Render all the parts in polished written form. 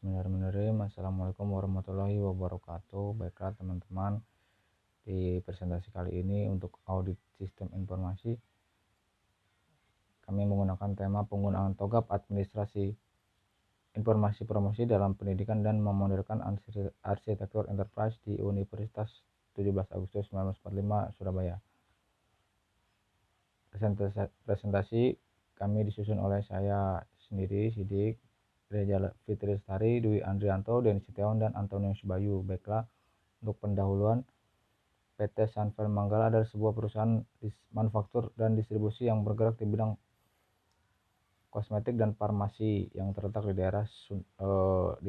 Bismillahirrahmanirrahim. Assalamualaikum warahmatullahi wabarakatuh. Baiklah teman-teman, di presentasi kali ini untuk audit sistem informasi, kami menggunakan tema penggunaan TOGAP administrasi informasi promosi dalam pendidikan dan memodelkan arsitektur enterprise di Universitas 17 Agustus 1945 Surabaya. Presentasi kami disusun oleh saya sendiri, Sidik, Reza Fitri Lestari, Dwi Andrianto, Denny Setiawan, dan Antonius Bayu. Baiklah, untuk pendahuluan, PT Sunfel Manggala adalah sebuah perusahaan manufaktur dan distribusi yang bergerak di bidang kosmetik dan farmasi yang terletak di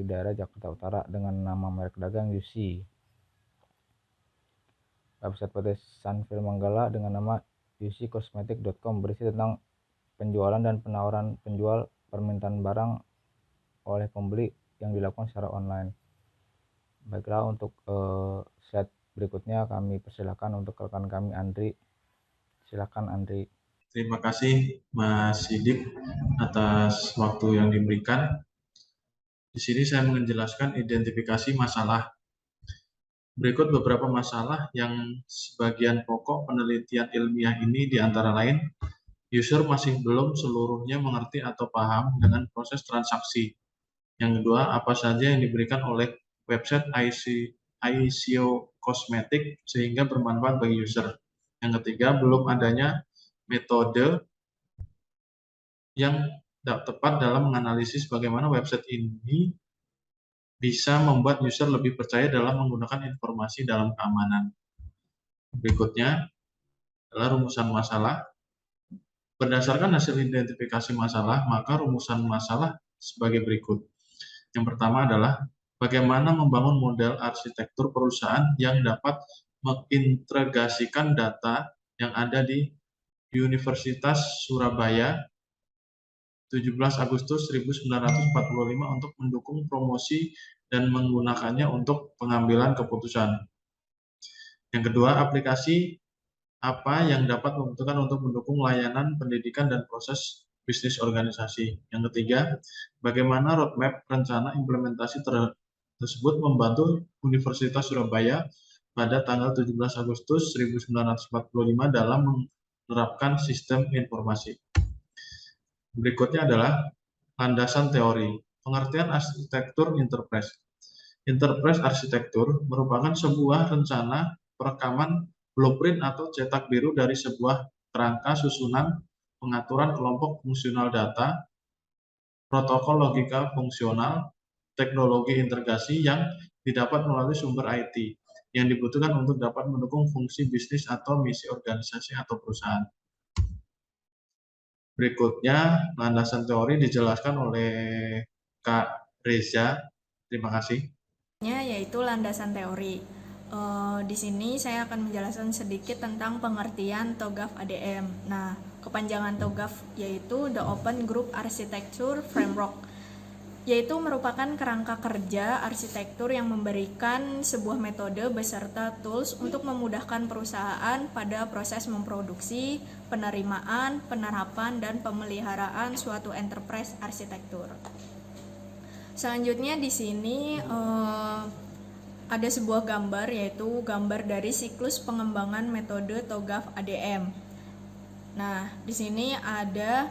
daerah Jakarta Utara dengan nama merek dagang UC. Website PT Sunfel Manggala dengan nama uccosmetic.com berisi tentang penjualan dan penawaran penjual permintaan barang oleh pembeli yang dilakukan secara online. Baiklah, untuk slide berikutnya kami persilakan untuk rekan kami Andri. Silakan Andri. Terima kasih Mas Sidik atas waktu yang diberikan. Di sini saya menjelaskan identifikasi masalah. Berikut beberapa masalah yang sebagian pokok penelitian ilmiah ini diantara lain, user masih belum seluruhnya mengerti atau paham dengan proses transaksi. Yang kedua, apa saja yang diberikan oleh website ICO Cosmetic sehingga bermanfaat bagi user. Yang ketiga, belum adanya metode yang tepat dalam menganalisis bagaimana website ini bisa membuat user lebih percaya dalam menggunakan informasi dalam keamanan. Berikutnya adalah rumusan masalah. Berdasarkan hasil identifikasi masalah, maka rumusan masalah sebagai berikut. Yang pertama adalah bagaimana membangun model arsitektur perusahaan yang dapat mengintegrasikan data yang ada di Universitas Surabaya 17 Agustus 1945 untuk mendukung promosi dan menggunakannya untuk pengambilan keputusan. Yang kedua, aplikasi apa yang dapat membutuhkan untuk mendukung layanan pendidikan dan proses bisnis organisasi. Yang ketiga, bagaimana roadmap rencana implementasi tersebut membantu Universitas Surabaya pada tanggal 17 Agustus 1945 dalam menerapkan sistem informasi. Berikutnya adalah landasan teori. Pengertian arsitektur enterprise. Enterprise arsitektur merupakan sebuah rencana perekaman blueprint atau cetak biru dari sebuah kerangka susunan pengaturan kelompok fungsional data, protokol logika fungsional, teknologi integrasi yang didapat melalui sumber IT yang dibutuhkan untuk dapat mendukung fungsi bisnis atau misi organisasi atau perusahaan. Berikutnya, landasan teori dijelaskan oleh Kak Reza. Terima kasih. Yaitu landasan teori. Di sini saya akan menjelaskan sedikit tentang pengertian TOGAF ADM. Nah, kepanjangan TOGAF yaitu The Open Group Architecture Framework, yaitu merupakan kerangka kerja arsitektur yang memberikan sebuah metode beserta tools untuk memudahkan perusahaan pada proses memproduksi, penerimaan, penerapan, dan pemeliharaan suatu enterprise arsitektur. Selanjutnya di sini ada sebuah gambar, yaitu gambar dari siklus pengembangan metode TOGAF ADM. Nah, di sini ada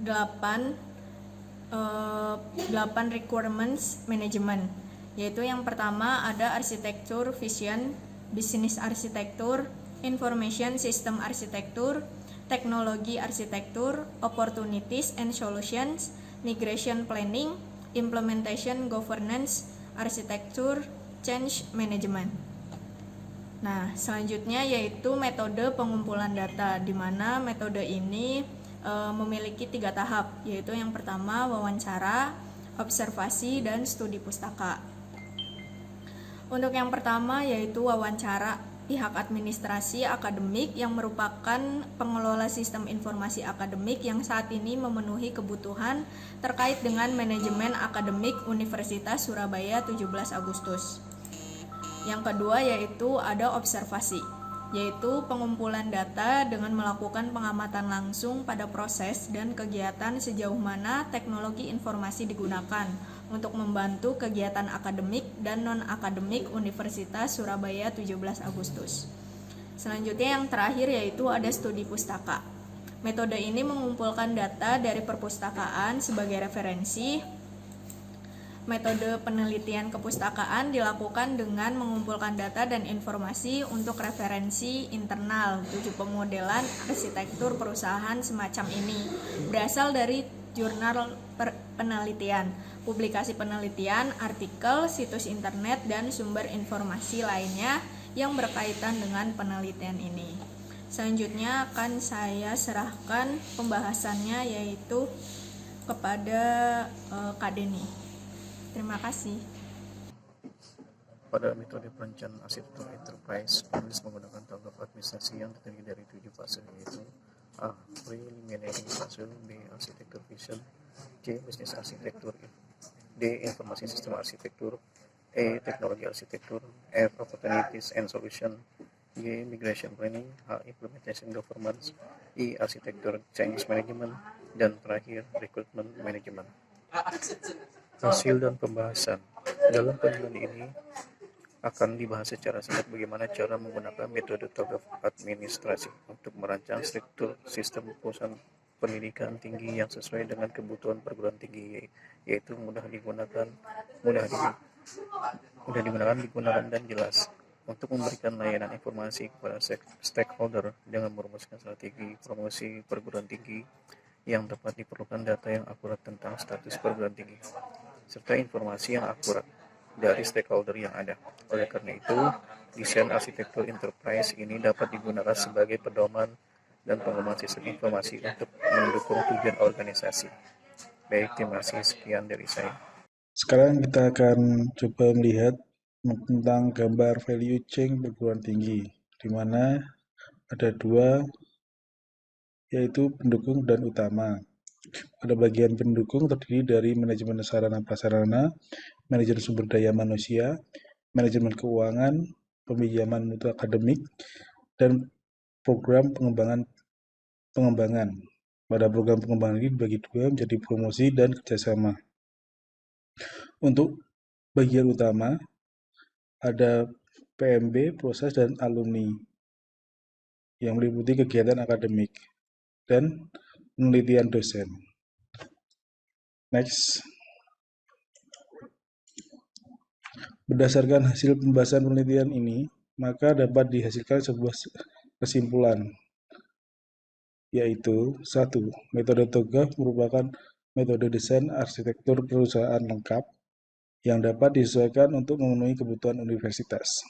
8 requirements management, yaitu yang pertama ada arsitektur vision, business arsitektur, information system arsitektur, teknologi arsitektur, opportunities and solutions, migration planning, implementation governance, arsitektur, change management. Nah, selanjutnya yaitu metode pengumpulan data, di mana metode ini memiliki 3 tahap, yaitu yang pertama wawancara, observasi, dan studi pustaka. Untuk yang pertama yaitu wawancara, pihak administrasi akademik yang merupakan pengelola sistem informasi akademik yang saat ini memenuhi kebutuhan terkait dengan manajemen akademik Universitas Surabaya 17 Agustus. Yang kedua yaitu ada observasi. yaitu pengumpulan data dengan melakukan pengamatan langsung pada proses dan kegiatan sejauh mana teknologi informasi digunakan untuk membantu kegiatan akademik dan non-akademik Universitas Surabaya 17 Agustus. Selanjutnya yang terakhir yaitu ada studi pustaka. Metode ini mengumpulkan data dari perpustakaan sebagai referensi. Metode penelitian kepustakaan dilakukan dengan mengumpulkan data dan informasi untuk referensi internal. 7 pemodelan arsitektur perusahaan semacam ini berasal dari jurnal penelitian, publikasi penelitian, artikel, situs internet, dan sumber informasi lainnya yang berkaitan dengan penelitian ini. Selanjutnya akan saya serahkan pembahasannya yaitu kepada Kak Deni. Terima kasih. Pada metode perencanaan arsitektur enterprise, penulis menggunakan tabel administrasi yang terdiri dari 7 fase, yaitu A. Preliminary fase, B. Arsitektur vision, C. Bisnis arsitektur, D. Informasi sistem arsitektur, E. Teknologi arsitektur, F. Opportunities and solution, Y. Migration planning, H. Implementation governance, I. Arsitektur change management, dan terakhir recruitment management. Hasil dan pembahasan. Dalam penjelasan ini akan dibahas secara singkat bagaimana cara menggunakan metode TOGAF administrasi untuk merancang struktur sistem perusahaan pendidikan tinggi yang sesuai dengan kebutuhan perguruan tinggi, yaitu mudah digunakan dan jelas untuk memberikan layanan informasi kepada stakeholder dengan merumuskan strategi promosi perguruan tinggi yang dapat diperlukan data yang akurat tentang status perguruan tinggi serta informasi yang akurat dari stakeholder yang ada. Oleh karena itu, desain arsitektur enterprise ini dapat digunakan sebagai pedoman dan pengembangan sistem informasi untuk mendukung tujuan organisasi. Baik, terima kasih. Sekian dari saya. Sekarang kita akan coba melihat tentang gambar value chain perguruan tinggi, di mana ada 2, yaitu pendukung dan utama. Pada bagian pendukung terdiri dari manajemen sarana prasarana, manajemen sumber daya manusia, manajemen keuangan, pembijaman mutu akademik, dan program pengembangan. Pada program pengembangan ini dibagi 2 menjadi promosi dan kerjasama. Untuk bagian utama ada PMB, proses, dan alumni yang meliputi kegiatan akademik dan penelitian dosen. Next. Berdasarkan hasil pembahasan penelitian ini, maka dapat dihasilkan sebuah kesimpulan, yaitu 1. Metode TOGAF merupakan metode desain arsitektur perusahaan lengkap yang dapat disesuaikan untuk memenuhi kebutuhan universitas.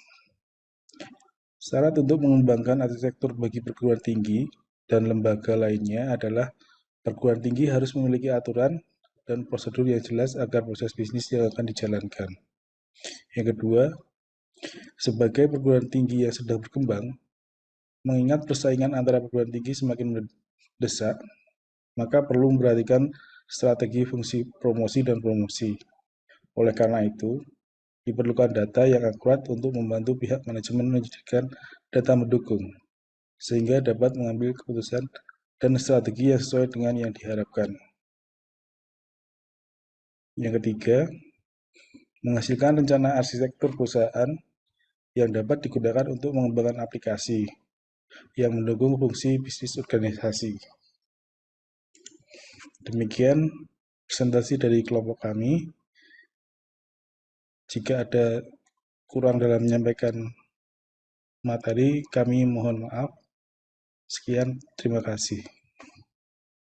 Syarat untuk mengembangkan arsitektur bagi perguruan tinggi dan lembaga lainnya adalah perguruan tinggi harus memiliki aturan dan prosedur yang jelas agar proses bisnis yang akan dijalankan. Yang kedua, sebagai perguruan tinggi yang sedang berkembang, mengingat persaingan antara perguruan tinggi semakin mendesak, maka perlu memperhatikan strategi fungsi promosi dan promosi. Oleh karena itu, diperlukan data yang akurat untuk membantu pihak manajemen menyediakan data mendukung, sehingga dapat mengambil keputusan dan strategi yang sesuai dengan yang diharapkan. Yang ketiga, menghasilkan rencana arsitektur perusahaan yang dapat digunakan untuk mengembangkan aplikasi yang mendukung fungsi bisnis organisasi. Demikian presentasi dari kelompok kami. Jika ada kurang dalam menyampaikan materi, kami mohon maaf. Sekian, terima kasih.